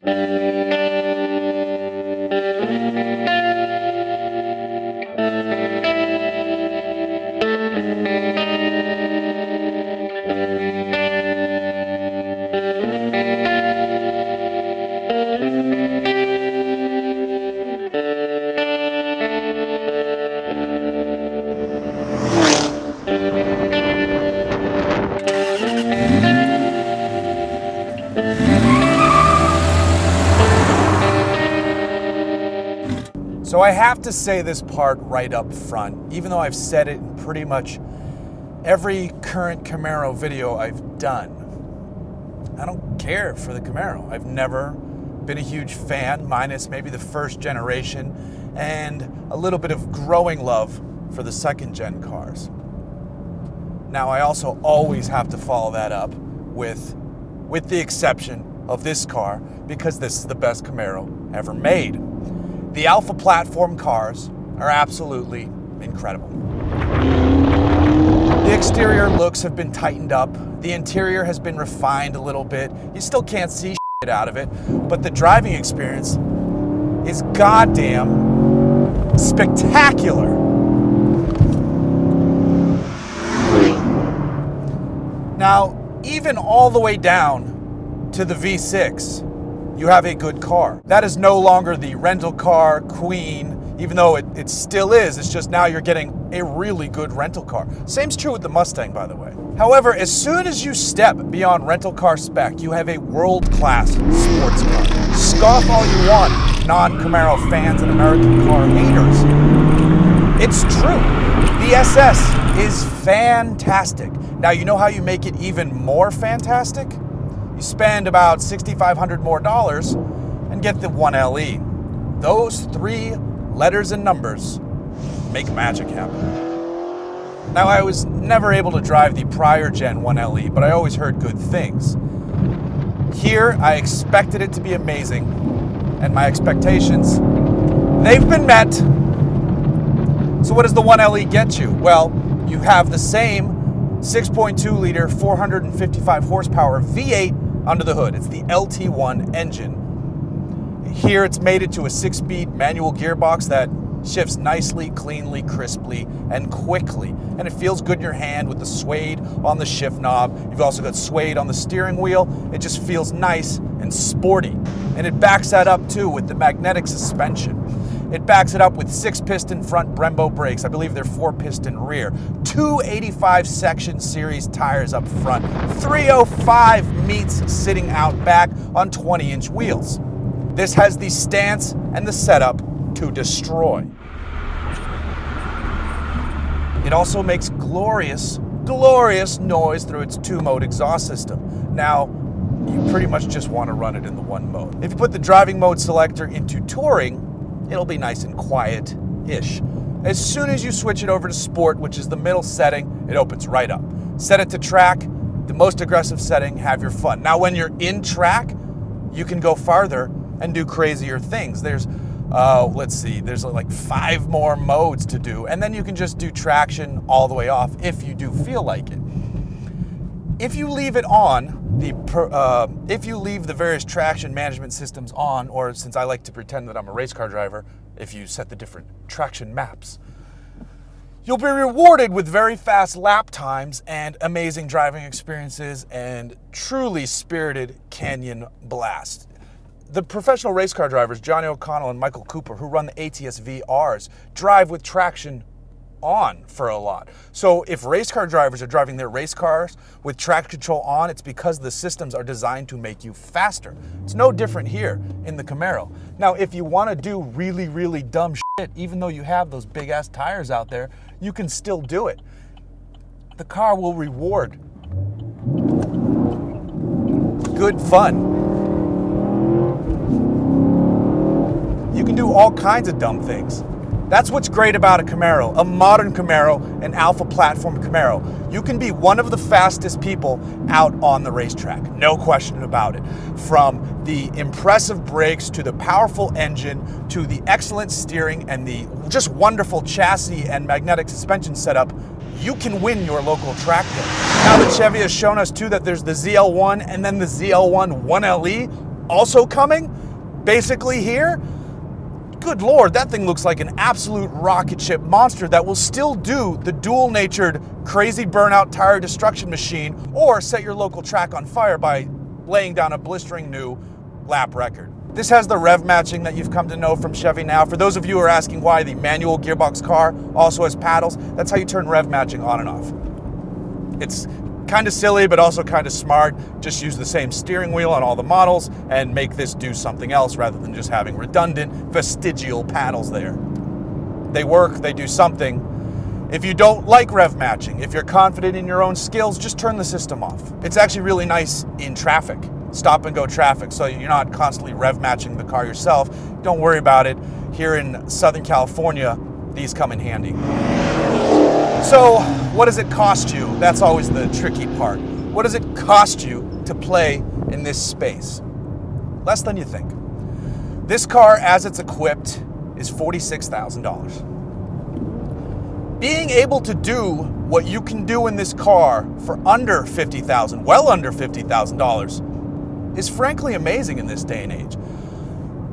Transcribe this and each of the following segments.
So I have to say this part right up front, even though I've said it in pretty much every current Camaro video I've done. I don't care for the Camaro. I've never been a huge fan, minus maybe the first generation and a little bit of growing love for the second gen cars. Now I also always have to follow that up with the exception of this car, because this is the best Camaro ever made. The Alpha platform cars are absolutely incredible. The exterior looks have been tightened up. The interior has been refined a little bit. You still can't see shit out of it, but the driving experience is goddamn spectacular. Now, even all the way down to the V6, you have a good car. That is no longer the rental car queen, even though it still is. It's just now you're getting a really good rental car. Same's true with the Mustang, by the way. However, as soon as you step beyond rental car spec, you have a world-class sports car. Scoff all you want, non-Camaro fans and American car haters. It's true. The SS is fantastic. Now, you know how you make it even more fantastic? You spend about $6,500 more and get the 1LE. Those three letters and numbers make magic happen. Now, I was never able to drive the prior gen 1LE, but I always heard good things. Here, I expected it to be amazing, and my expectations, they've been met. So what does the 1LE get you? Well, you have the same 6.2 liter, 455 horsepower V8 under the hood. It's the LT1 engine. Here it's mated to a 6-speed manual gearbox that shifts nicely, cleanly, crisply, and quickly. And it feels good in your hand with the suede on the shift knob. You've also got suede on the steering wheel. It just feels nice and sporty. And it backs that up too with the magnetic suspension. It backs it up with 6-piston front Brembo brakes. I believe they're 4-piston rear. 285 section series tires up front. 305 meets sitting out back on 20-inch wheels. This has the stance and the setup to destroy. It also makes glorious noise through its 2-mode exhaust system. Now, you pretty much just want to run it in the 1 mode. If you put the driving mode selector into touring, it'll be nice and quiet-ish. As soon as you switch it over to sport, which is the middle setting, it opens right up. Set it to track, the most aggressive setting, have your fun. Now when you're in track, you can go farther and do crazier things. There's, let's see, there's like 5 more modes to do, and then you can just do traction all the way off if you do feel like it. If you leave it on, if you leave the various traction management systems on, or since I like to pretend that I'm a race car driver, if you set the different traction maps, you'll be rewarded with very fast lap times and amazing driving experiences and truly spirited canyon blasts. The professional race car drivers, Johnny O'Connell and Michael Cooper, who run the ATS VRs, drive with traction on for a lot. So if race car drivers are driving their race cars with traction control on, it's because the systems are designed to make you faster. It's no different here in the Camaro. Now, if you want to do really dumb shit, even though you have those big ass tires out there, you can still do it. The car will reward good fun. You can do all kinds of dumb things. That's what's great about a Camaro, a modern Camaro, an Alpha platform Camaro. You can be one of the fastest people out on the racetrack, no question about it. From the impressive brakes to the powerful engine to the excellent steering and the just wonderful chassis and magnetic suspension setup, you can win your local track day. Now that Chevy has shown us too that there's the ZL1 and then the ZL1 1LE, Also coming, basically here, good Lord, that thing looks like an absolute rocket ship monster that will still do the dual-natured crazy burnout tire destruction machine or set your local track on fire by laying down a blistering new lap record. This has the rev matching that you've come to know from Chevy now. For those of you who are asking why the manual gearbox car also has paddles, that's how you turn rev matching on and off. It's kind of silly, but also kind of smart. Just use the same steering wheel on all the models and make this do something else rather than just having redundant vestigial paddles there. They work, they do something. If you don't like rev matching, if you're confident in your own skills, just turn the system off. It's actually really nice in traffic, stop and go traffic, so you're not constantly rev matching the car yourself. Don't worry about it. Here in Southern California, these come in handy. So, what does it cost you? That's always the tricky part. What does it cost you to play in this space? Less than you think. This car, as it's equipped, is $46,000. Being able to do what you can do in this car for under $50,000, well under $50,000, is frankly amazing in this day and age.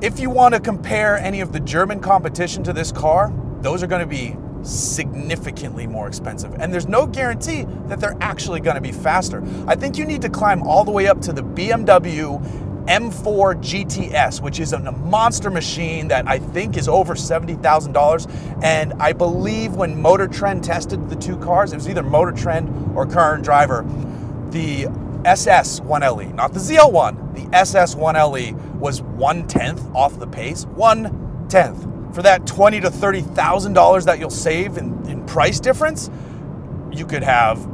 If you want to compare any of the German competition to this car, those are going to be significantly more expensive, and there's no guarantee that they're actually going to be faster. I think you need to climb all the way up to the BMW M4 GTS, which is a monster machine that I think is over $70,000. And I believe when Motor Trend tested the two cars, it was either Motor Trend or Car and Driver, the SS 1LE, not the ZL1, the SS 1LE was 1/10 off the pace, 1/10. For that $20,000 to $30,000 that you'll save in price difference, you could have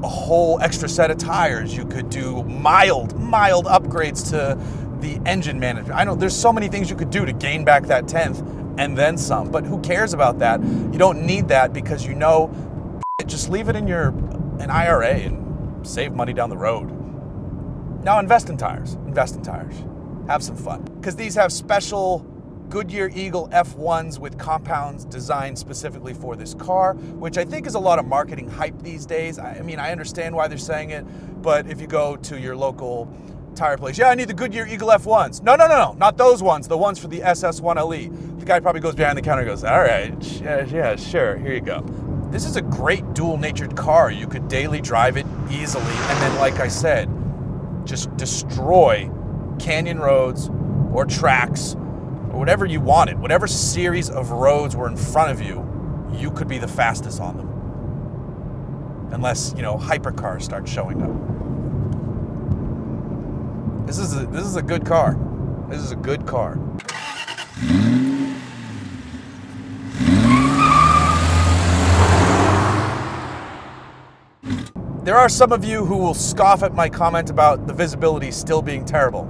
a whole extra set of tires. You could do mild upgrades to the engine management. I know there's so many things you could do to gain back that 10th and then some, but who cares about that? You don't need that because you know, just leave it in an IRA and save money down the road. Now invest in tires, have some fun. Because these have special Goodyear Eagle F1s with compounds designed specifically for this car, which I think is a lot of marketing hype these days. I mean, I understand why they're saying it, but if you go to your local tire place, yeah, I need the Goodyear Eagle F1s. No, not those ones, the ones for the SS 1LE. The guy probably goes behind the counter and goes, all right, yeah, sure, here you go. This is a great dual-natured car. You could daily drive it easily, and then, like I said, just destroy canyon roads or tracks or whatever you wanted, whatever series of roads were in front of you, you could be the fastest on them. Unless, you know, hypercars start showing up. This is a good car. This is a good car. There are some of you who will scoff at my comment about the visibility still being terrible.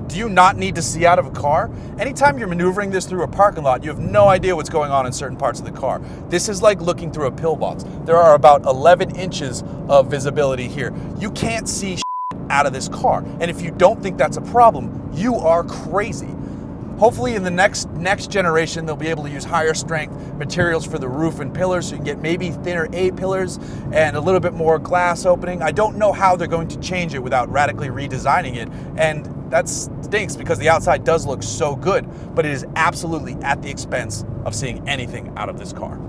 Do you not need to see out of a car? Anytime you're maneuvering this through a parking lot, you have no idea what's going on in certain parts of the car. This is like looking through a pillbox. There are about 11 inches of visibility here. You can't see shit out of this car. And if you don't think that's a problem, you are crazy. Hopefully in the next generation, they'll be able to use higher strength materials for the roof and pillars, so you can get maybe thinner A-pillars and a little bit more glass opening. I don't know how they're going to change it without radically redesigning it, and that stinks because the outside does look so good, but it is absolutely at the expense of seeing anything out of this car.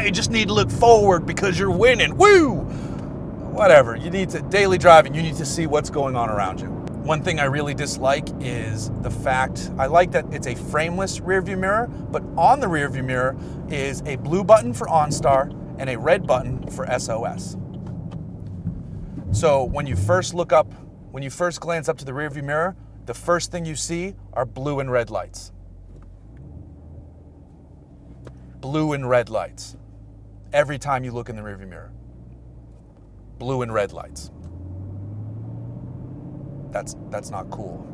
You just need to look forward because you're winning. Woo! Whatever, you need to daily driving, you need to see what's going on around you. One thing I really dislike is the fact, I like that it's a frameless rearview mirror, but on the rearview mirror is a blue button for OnStar and a red button for SOS. So when you first glance up to the rearview mirror, the first thing you see are blue and red lights. Blue and red lights. Every time you look in the rearview mirror. Blue and red lights. That's not cool.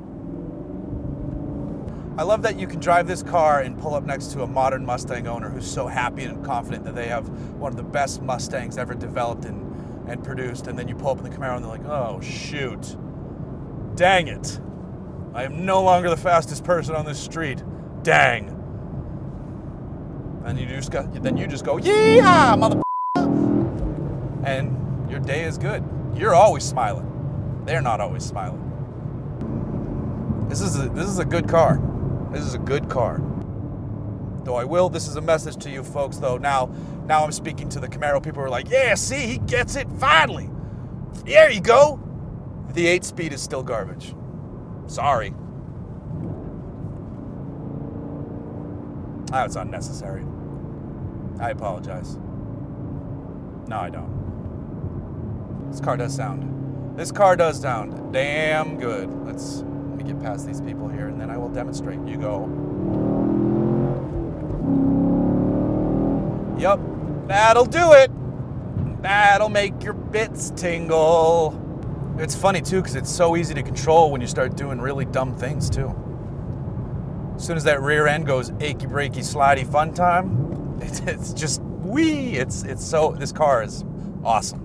I love that you can drive this car and pull up next to a modern Mustang owner who's so happy and confident that they have one of the best Mustangs ever developed and produced, and then you pull up in the Camaro and they're like, oh shoot, dang it. I am no longer the fastest person on this street. Dang. And you just go, yeehaw, mother. And your day is good. You're always smiling. They're not always smiling. This is a good car. This is a good car. Though this is a message to you folks though. Now I'm speaking to the Camaro people who are like, yeah, see, he gets it finally. There you go. The 8-speed is still garbage. Sorry. That's unnecessary. I apologize. No, I don't. This car does sound damn good. Let me get past these people here and then I will demonstrate. You go. Yep, that'll do it. That'll make your bits tingle. It's funny too because it's so easy to control when you start doing really dumb things too. As soon as that rear end goes achy breaky slidey fun time, it's just wee. It's so, this car is awesome.